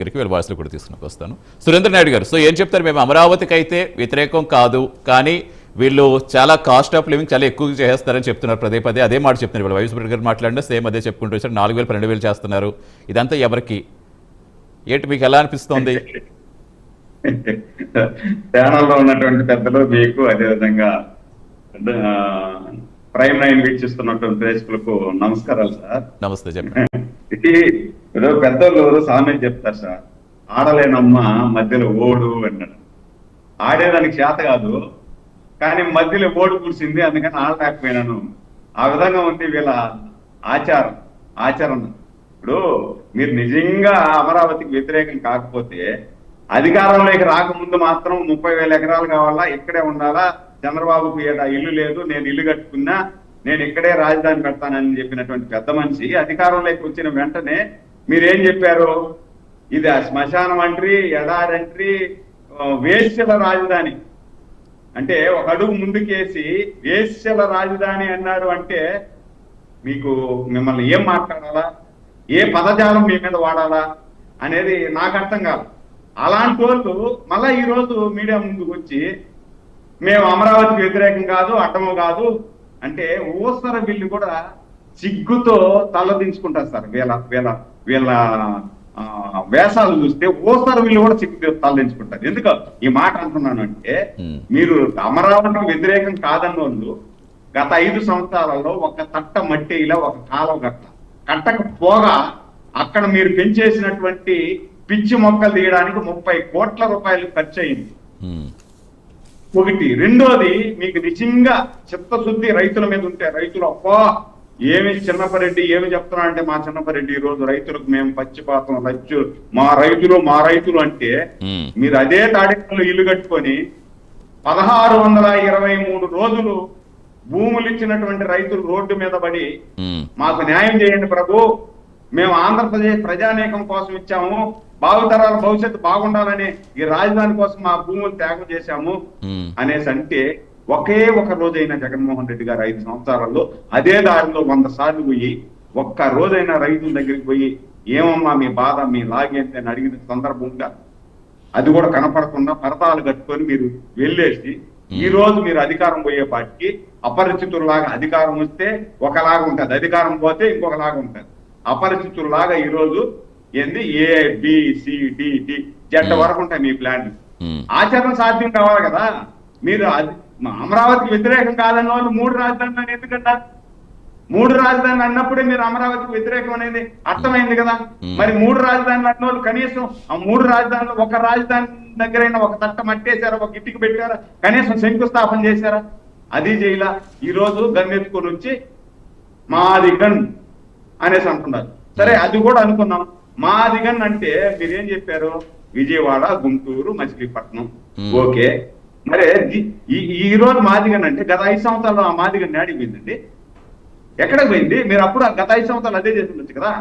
వీళ్ళ వాయిస్లో కూడా తీసుకుని వస్తాను. సురేంద్ర నాయుడు గారు, సో ఏం చెప్తారు? మేము అమరావతికి అయితే వ్యతిరేకం కాదు, కానీ వీళ్ళు చాలా కాస్ట్ ఆఫ్ లివింగ్ చాలా ఎక్కువ చేస్తారని చెప్తున్నారు. పదే పదే అదే మాట చెప్తున్నారు. వీళ్ళు వైఎస్ గారు మాట్లాడినా సేమ్ అదే చెప్పుకుంటూ వచ్చారు. 4,000 12,000 చేస్తున్నారు. ఇదంతా ఎవరికి ఏంటి, మీకు ఎలా అనిపిస్తోంది? ఛానల్లో ఉన్నటువంటి పెద్దలు మీకు, అదేవిధంగా ప్రైమ్ 9 వీక్షిస్తున్నటువంటి ప్రేక్షకులకు నమస్కారాలు సార్. నమస్తే, చెప్పండి. ఇది పెద్దోళ్ళు సామెత చెప్తారు సార్, ఆడలేనమ్మ మధ్యలో ఓడు అన్నాడు. ఆడేదానికి చేత కాదు, కానీ మధ్యలో ఓడు కూర్చింది, అందుకని ఆడలేకపోయినాను. ఆ విధంగా ఉంది వీళ్ళ ఆచరణ. ఇప్పుడు మీరు నిజంగా అమరావతికి వ్యతిరేకం కాకపోతే అధికారంలోకి రాకముందు మాత్రం 30,000 ఎకరాలు కావాలా, ఇక్కడే ఉండాలా, చంద్రబాబుకు ఇల్లు లేదు, నేను ఇల్లు కట్టుకున్నా, నేను ఇక్కడే రాజధాని పెడతానని చెప్పినటువంటి పెద్ద మనిషి అధికారంలోకి వచ్చిన వెంటనే మీరేం చెప్పారు? ఇది శ్మశానం అంట్రీ, ఎడారంట్రీ, వేశ్యల రాజధాని అంటే ఒక అడుగు ముందుకేసి వేశ్యల రాజధాని అన్నాడు అంటే మీకు మిమ్మల్ని ఏం మాట్లాడాలా, ఏ పదజాలం మీ మీద వాడాలా అనేది నాకు అర్థం కాదు. అలాంటి వాళ్ళు మళ్ళా ఈ రోజు మీడియా ముందుకు వచ్చి మేము అమరావతికి వ్యతిరేకం కాదు, అడ్డము కాదు అంటే ఊసర వీళ్ళు కూడా సిగ్గుతో తలదించుకుంటారు సార్. వీళ్ళ వేషాలు చూస్తే ఊసర వీళ్ళు కూడా సిగ్గుతో తలదించుకుంటారు. ఎందుకు ఈ మాట అంటున్నాను అంటే, మీరు అమరావతికి వ్యతిరేకం కాదన్న వాళ్ళు గత 5 సంవత్సరాలలో ఒక తట్ట మట్టి ఇలా ఒక కాలం కట్టకపోగా అక్కడ మీరు పెంచేసినటువంటి పిచ్చి మొక్కలు తీయడానికి 30 కోట్ల రూపాయలు ఖర్చు అయింది. ఒకటి. రెండోది, మీకు నిజంగా చిత్తశుద్ధి రైతుల మీద ఉంటే, రైతులు అప్పా ఏమి చిన్నపరెడ్డి ఏమి చెప్తున్నా అంటే, మా చిన్నపరెడ్డి ఈ రోజు రైతులకు మేము పచ్చిపాతం మా రైతులు అంటే మీరు అదే తాడికల్లో ఇల్లు కట్టుకొని 1623 రోజులు భూములు ఇచ్చినటువంటి రైతులు రోడ్డు మీద పడి మాకు న్యాయం చేయండి ప్రభు, మేము ఆంధ్రప్రదేశ్ ప్రజానీకం కోసం ఇచ్చాము, భావితరాల భవిష్యత్తు బాగుండాలని ఈ రాజధాని కోసం మా భూములు త్యాగం చేశాము అనేసి అంటే, ఒకే ఒక రోజైనా జగన్మోహన్ రెడ్డి గారు 5 సంవత్సరాల్లో అదే దారిలో 100 సార్లు పోయి ఒక్క రోజైనా రైతుల దగ్గరికి పోయి ఏమమ్మా మీ బాధ, మీ లాగేంటి అని అడిగిన సందర్భంగా అది కూడా కనపడకుండా పరదాలు కట్టుకొని మీరు వెళ్ళేసి ఈ రోజు మీరు అధికారం పోయే పాటికి అపరిచితుల్లాగా, అధికారం వస్తే ఒకలాగా ఉంటది, అధికారం పోతే ఇంకొకలాగా ఉంటది. అపరిచితుల్లాగా ఈ రోజు ఏంది ABCDD జెడ్ వరకు ఉంటాయి మీ ప్లాన్. ఆచరణ సాధ్యం కావాలి కదా. మీరు అమరావతికి వ్యతిరేకం కాదన్న వాళ్ళు 3 రాజధానులు ఎందుకంటారు? 3 రాజధానులు అన్నప్పుడే మీరు అమరావతికి వ్యతిరేకం అనేది అర్థమైంది కదా. మరి 3 రాజధానులు అన్న వాళ్ళు కనీసం ఆ 3 రాజధానులు ఒక రాజధాని దగ్గరైనా ఒక తట్ట మట్టేశారా, ఒక గిట్టికి పెట్టారా, కనీసం శంకుస్థాపన చేశారా? అది చేయలా. ఈ రోజు గన్నెత్తుకొని వచ్చి మాది గన్ అనేసి అంటున్నారు. సరే, అది కూడా అనుకున్నాం. మాది గన్ అంటే మీరేం చెప్పారు? విజయవాడ, గుంటూరు, మచిలీపట్నం. ఓకే, మరి ఈ రోజు మాదిగన్ అంటే గత 5 సంవత్సరాలు ఆ మాదిగన్ అడిగిపోయిందండి, ఎక్కడికి పోయింది? మీరు అప్పుడు గత 5 సంవత్సరాలు అదే చేస్తుండొచ్చు కదా.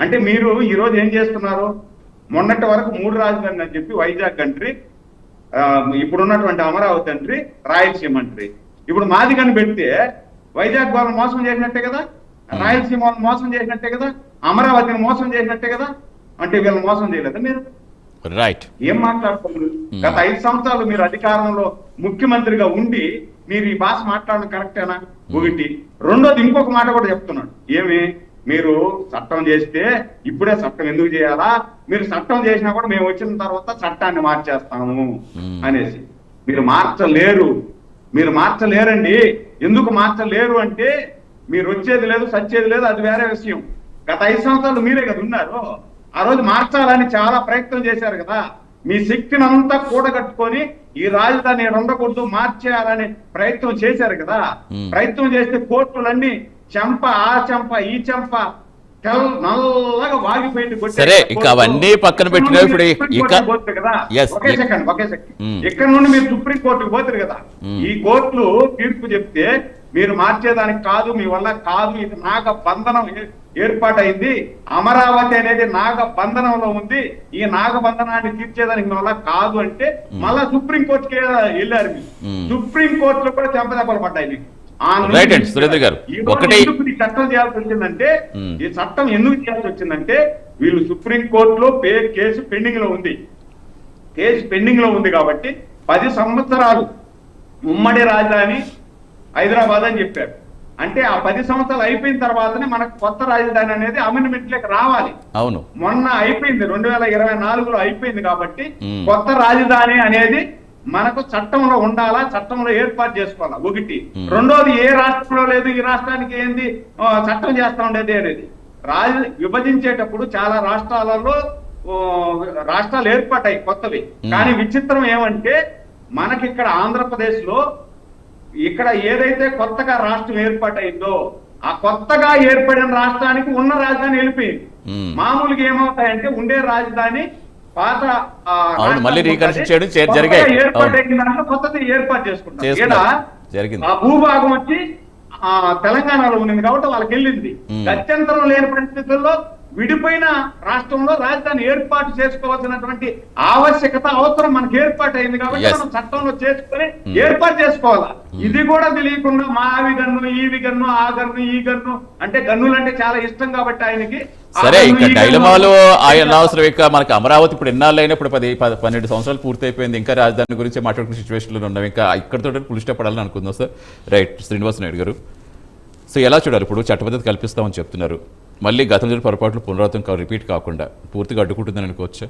అంటే మీరు ఈ రోజు ఏం చేస్తున్నారు? మొన్నటి వరకు 3 రాజధానులు అని చెప్పి వైజాగ్ అంట్రీ, ఇప్పుడున్నటువంటి అమరావతి అంట్రీ, రాయలసీమ అంట్రీ. ఇప్పుడు మాదిగన్ పెడితే వైజాగ్ వాళ్ళని మోసం చేసినట్టే కదా, రాయలసీమ వాళ్ళని మోసం చేసినట్టే కదా, అమరావతిని మోసం చేసినట్టే కదా. అంటే వీళ్ళని మోసం చేయలేదా మీరు? రైట్. ఏం మాట్లాడుతున్నారు? గత 5 సంవత్సరాలు మీరు అధికారంలో ముఖ్యమంత్రిగా ఉండి మీరు ఈ భాష మాట్లాడడం కరెక్టేనా? ఒకటి. రెండోది, ఇంకొక మాట కూడా చెప్తున్నాడు. ఏమి? మీరు చట్టం చేస్తే ఇప్పుడే చట్టం ఎందుకు చేయాలా, మీరు చట్టం చేసినా కూడా మేము వచ్చిన తర్వాత చట్టాన్ని మార్చేస్తాము అనేసి. మీరు మార్చలేరండి. ఎందుకు మార్చలేరు అంటే, మీరు వచ్చేది లేదు, సచ్చేది లేదు, అది వేరే విషయం. గత 5 సంవత్సరాలు మీరే కదా ఉన్నారు. ఆ రోజు మార్చాలని చాలా ప్రయత్నం చేశారు కదా. మీ శక్తిని అంతా కూడగట్టుకొని ఈ రాజధాని ఉండకూడదు, మార్చేయాలని ప్రయత్నం చేశారు కదా. ప్రయత్నం చేస్తే కోర్టులన్నీ చెంప, ఆ చెంప, ఈ చెంప నల్లగా వాగిపోయింది. సరే, ఇక అవన్నీ పక్కన పెట్టినప్పుడు ఒకే సెకండ్ ఇక్కడ నుండి మీరు సుప్రీంకోర్టుకు పోతారు కదా. ఈ కోర్టులు తీర్పు చెప్తే మీరు మార్చేదానికి కాదు, మీ వల్ల కాదు, ఇది నాగ బంధనం ఏర్పాటైంది, అమరావతి అనేది నాగ బంధనంలో ఉంది, ఈ నాగ బంధనాన్ని తీర్చేదానికి మీ వల్ల కాదు అంటే మళ్ళా సుప్రీంకోర్టుకి వెళ్ళారు. మీరు సుప్రీంకోర్టులో కూడా చెంపదెబ్బలు పడ్డాయి మీకు. సురేంద్ర గారు, చట్టం చేయాల్సి వచ్చిందంటే, ఈ చట్టం ఎందుకు చేయాల్సి వచ్చిందంటే వీళ్ళు సుప్రీంకోర్టులో కేసు పెండింగ్ లో ఉంది. కేసు పెండింగ్ లో ఉంది కాబట్టి 10 సంవత్సరాలు ఉమ్మడి రాజధాని హైదరాబాద్ అని చెప్పారు. అంటే ఆ 10 సంవత్సరాలు అయిపోయిన తర్వాతనే మనకు కొత్త రాజధాని అనేది అమెండ్మెంట్ లెక్క రావాలి. అవును, మొన్న అయిపోయింది, 2024లో అయిపోయింది. కాబట్టి కొత్త రాజధాని అనేది మనకు చట్టంలో ఉండాలా, చట్టంలో ఏర్పాటు చేసుకోవాలా. ఒకటి. రెండోది, ఏ రాష్ట్రంలో లేదు, ఈ రాష్ట్రానికి ఏంది చట్టం చేస్తా ఉండేది అనేది. విభజించేటప్పుడు చాలా రాష్ట్రాలలో రాష్ట్రాలు ఏర్పాటాయి కొత్తవి. కానీ విచిత్రం ఏమంటే మనకి ఇక్కడ ఆంధ్రప్రదేశ్ లో ఇక్కడ ఏదైతే కొత్తగా రాష్ట్రం ఏర్పాటైందో ఆ కొత్తగా ఏర్పడిన రాష్ట్రానికి ఉన్న రాజధాని వెళ్ళిపోయింది. మామూలుగా ఏమవుతాయంటే ఉండే రాజధాని పాత ఏర్పాటైన దాంట్లో కొత్తది ఏర్పాటు చేసుకుంటారు. ఆ భూభాగం వచ్చి తెలంగాణలో ఉంది కాబట్టి వాళ్ళకి వెళ్ళింది. గత్యంతరం లేని పరిస్థితుల్లో విడిపోయిన రాష్ట్రంలో రాజధాని ఏర్పాటు చేసుకోవాల్సినటువంటి ఆవశ్యకత అవసరం మనకి ఏర్పాటు అయింది కాబట్టి మనం చట్టంలో చేసుకుని ఏర్పాటు చేసుకోవాలా. ఇది కూడా తెలియకుండా మా అవి గన్ను, ఈవి గన్ను, ఆ గన్ను, ఈ గన్ను అంటే గన్నులు అంటే చాలా ఇష్టం కాబట్టి ఆయనకి. సరే, ఇంకా డైలమాలో ఆయన అవసరం. ఇక మనకి అమరావతి ఇప్పుడు ఎన్నాళ్ళు అయినా ఇప్పుడు 10-12 సంవత్సరాలు పూర్తయిపోయింది. ఇంకా రాజధాని గురించి మాట్లాడుకునే సిచ్యువేషన్లో ఉన్నాం. ఇంకా ఇక్కడతో పులి స్టాప్ పడాలని అనుకుందాం సార్. రైట్, శ్రీనివాస్ నాయుడు గారు, సో ఎలా చూడాలి? ఇప్పుడు చట్టబద్ధత కల్పిస్తామని చెప్తున్నారు, మళ్ళీ గతంలో పొరపాట్లు పునరావృతం రిపీట్ కాకుండా పూర్తిగా అడ్డుకుంటుందని అనుకోవచ్చా?